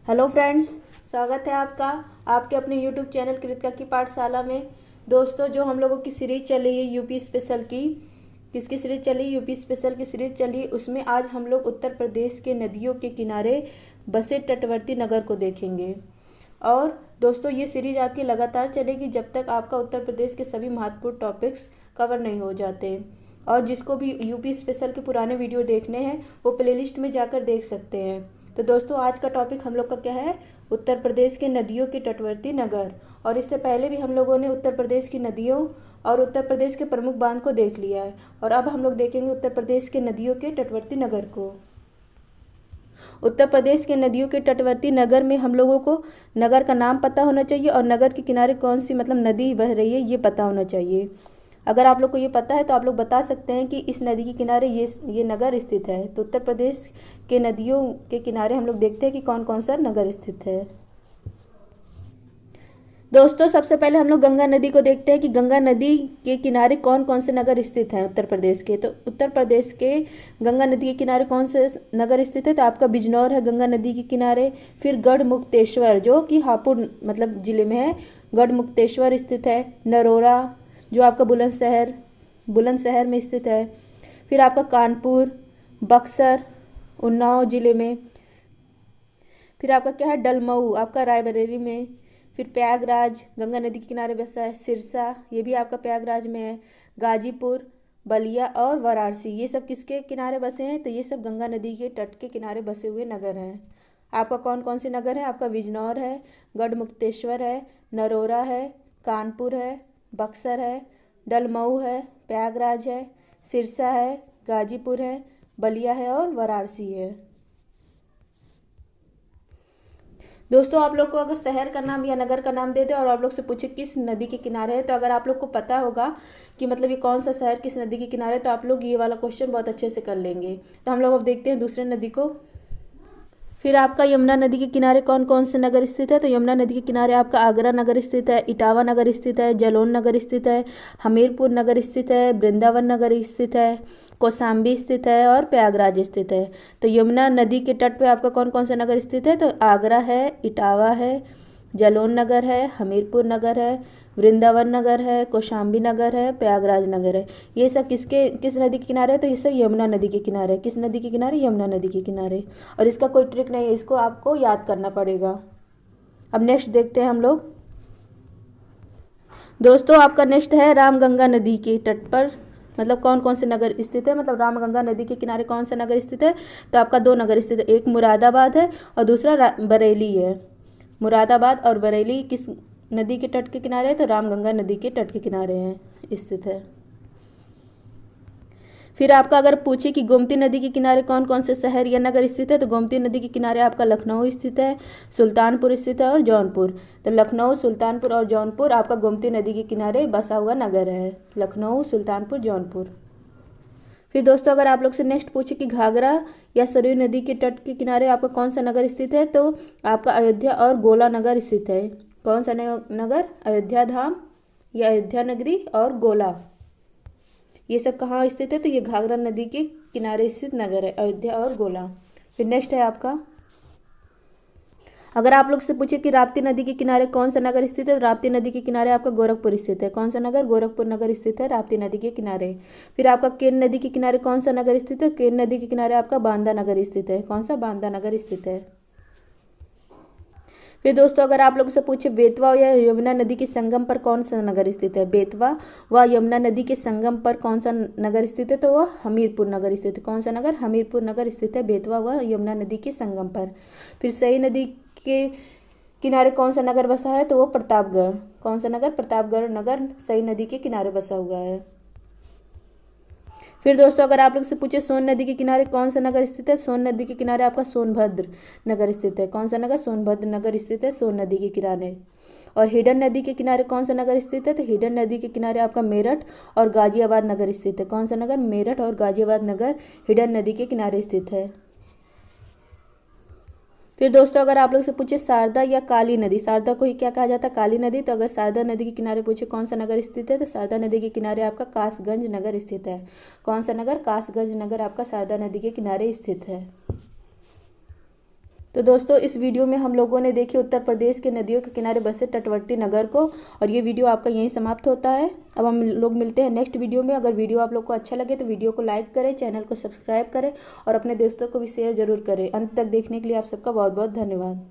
Hello friends, स्वागत है आपका आपके अपने यूट्यूब चैनल कृतिका की पाठशाला में। दोस्तों, जो हम लोगों की सीरीज चल रही है यूपी स्पेशल की, किसकी सीरीज चली? यूपी स्पेशल की सीरीज चली। उसमें आज हम लोग उत्तर प्रदेश के नदियों के किनारे बसे तटवर्ती नगर को देखेंगे। और दोस्तों, ये सीरीज आपकी लगातार चलेगी जब तक आपका उत्तर प्रदेश के सभी महत्वपूर्ण टॉपिक्स कवर नहीं हो जाते। और जिसको भी यूपी स्पेशल के पुराने वीडियो देखने हैं वो प्लेलिस्ट में जाकर देख सकते हैं। तो दोस्तों, आज का टॉपिक हम लोग का क्या है? उत्तर प्रदेश के नदियों के तटवर्ती नगर। और इससे पहले भी हम लोगों ने उत्तर प्रदेश की नदियों और उत्तर प्रदेश के प्रमुख बांध को देख लिया है। और अब हम लोग देखेंगे उत्तर प्रदेश के नदियों के तटवर्ती नगर को। उत्तर प्रदेश के नदियों के तटवर्ती नगर में हम लोगों को नगर का नाम पता होना चाहिए और नगर के किनारे कौन सी नदी बह रही है ये पता होना चाहिए। अगर आप लोग को ये पता है तो आप लोग बता सकते हैं कि इस नदी के किनारे ये नगर स्थित है। तो उत्तर प्रदेश के नदियों के किनारे हम लोग देखते हैं कि कौन कौन सा नगर स्थित है। दोस्तों, सबसे पहले हम लोग गंगा नदी को देखते हैं कि गंगा नदी के किनारे कौन कौन से नगर स्थित हैं उत्तर प्रदेश के। तो उत्तर प्रदेश के गंगा नदी के किनारे कौन से नगर स्थित है? तो आपका बिजनौर है गंगा नदी के किनारे। फिर गढ़मुक्तेश्वर जो कि हापुड़ जिले में है, गढ़मुक्तेश्वर स्थित है। नरोरा जो आपका बुलंदशहर में स्थित है। फिर आपका कानपुर, बक्सर उन्नाव जिले में। फिर आपका क्या है? डलमऊ आपका रायबरेली में। फिर प्रयागराज गंगा नदी के किनारे बसा है। सिरसा ये भी आपका प्रयागराज में है। गाजीपुर, बलिया और वाराणसी ये सब किसके किनारे बसे हैं? तो ये सब गंगा नदी के तट के किनारे बसे हुए नगर हैं। आपका कौन कौन से नगर हैं? आपका बिजनौर है, गढ़मुक्तेश्वर है, नरोरा है, कानपुर है, बक्सर है, डलमऊ है, प्रयागराज है, सिरसा है, गाजीपुर है, बलिया है और वाराणसी है। दोस्तों, आप लोग को अगर शहर का नाम या नगर का नाम दे दे और आप लोग से पूछे किस नदी के किनारे है, तो अगर आप लोग को पता होगा कि ये कौन सा शहर किस नदी के किनारे है, तो आप लोग ये वाला क्वेश्चन बहुत अच्छे से कर लेंगे। तो हम लोग अब देखते हैं दूसरे नदी को। फिर आपका यमुना नदी के किनारे कौन कौन से नगर स्थित है? तो यमुना नदी के किनारे आपका आगरा नगर स्थित है, इटावा नगर स्थित है, जालौन नगर स्थित है, हमीरपुर नगर स्थित है, वृंदावन नगर स्थित है, कौशाम्बी स्थित है और प्रयागराज स्थित है। तो यमुना नदी के तट पे आपका कौन कौन सा नगर स्थित है? तो आगरा है, इटावा है, जालौन नगर है, हमीरपुर नगर है, वृंदावन नगर है, कौशाम्बी नगर है, प्रयागराज नगर है। ये सब किस नदी के किनारे है? तो ये सब यमुना नदी के किनारे है। किस नदी के किनारे? यमुना नदी के किनारे। और इसका कोई ट्रिक नहीं है, इसको आपको याद करना पड़ेगा। अब नेक्स्ट देखते हैं हम लोग। दोस्तों, आपका नेक्स्ट है रामगंगा नदी के तट पर कौन कौन से नगर स्थित है, रामगंगा नदी के किनारे कौन सा नगर स्थित है? तो आपका दो नगर स्थित है, एक मुरादाबाद है और दूसरा बरेली है। मुरादाबाद और बरेली किस नदी के तट के किनारे है? तो रामगंगा नदी के तट के किनारे हैं स्थित है। फिर आपका अगर पूछे कि गोमती नदी के किनारे कौन कौन से शहर या नगर स्थित है, तो गोमती नदी के किनारे आपका लखनऊ स्थित है, सुल्तानपुर स्थित है और जौनपुर। तो लखनऊ, सुल्तानपुर और जौनपुर आपका गोमती नदी के किनारे बसा हुआ नगर है। लखनऊ, सुल्तानपुर, जौनपुर। फिर दोस्तों, अगर आप लोग से नेक्स्ट पूछे कि घाघरा या सरयू नदी के तट के किनारे आपका कौन सा नगर स्थित है, तो आपका अयोध्या और गोला नगर स्थित है। कौन सा नगर? अयोध्या धाम या अयोध्या नगरी और गोला, ये सब कहाँ स्थित है? तो ये घाघरा नदी के किनारे स्थित नगर है, अयोध्या और गोला। फिर नेक्स्ट है आपका, अगर आप लोग से पूछे कि राप्ती नदी के किनारे कौन सा नगर स्थित है, तो राप्ती नदी के किनारे आपका गोरखपुर स्थित है। कौन सा नगर? गोरखपुर नगर स्थित है राप्ती नदी के किनारे। फिर आपका केन नदी के किनारे कौन सा नगर स्थित है? केन नदी के किनारे आपका बांदा नगर स्थित है। कौन सा? बांदा नगर स्थित है। फिर दोस्तों, अगर आप लोगों से पूछे बेतवा या यमुना नदी के संगम पर कौन सा नगर स्थित है, बेतवा व यमुना नदी के संगम पर कौन सा नगर स्थित है, तो वह हमीरपुर नगर स्थित है। कौन सा नगर? हमीरपुर नगर स्थित है बेतवा व यमुना नदी के संगम पर। फिर सई नदी के किनारे कौन सा नगर बसा है, तो वो प्रतापगढ़। कौन सा नगर? प्रतापगढ़ नगर सई नदी के किनारे बसा हुआ है। फिर दोस्तों, अगर आप लोग से पूछे सोन नदी के किनारे कौन सा नगर स्थित है, सोन नदी के किनारे आपका सोनभद्र नगर स्थित है। कौन सा नगर? सोनभद्र नगर स्थित है सोन नदी के किनारे। और हिडन नदी के किनारे कौन सा नगर स्थित है, तो हिडन नदी के किनारे आपका मेरठ और गाजियाबाद नगर स्थित है। कौन सा नगर? मेरठ और गाजियाबाद नगर हिडन नदी के किनारे स्थित है। फिर दोस्तों, अगर आप लोग से पूछे शारदा या काली नदी, शारदा को ही क्या कहा जाता है? काली नदी। तो अगर शारदा नदी के किनारे पूछे कौन सा नगर स्थित है, तो शारदा नदी के किनारे आपका कासगंज नगर स्थित है। कौन सा नगर? कासगंज नगर आपका शारदा नदी के किनारे स्थित है। तो दोस्तों इस वीडियो में हम लोगों ने देखी उत्तर प्रदेश के नदियों के किनारे बसे तटवर्ती नगर को, और ये वीडियो आपका यहीं समाप्त होता है। अब हम लोग मिलते हैं नेक्स्ट वीडियो में। अगर वीडियो आप लोग को अच्छा लगे तो वीडियो को लाइक करें, चैनल को सब्सक्राइब करें और अपने दोस्तों को भी शेयर जरूर करें। अंत तक देखने के लिए आप सबका बहुत बहुत धन्यवाद।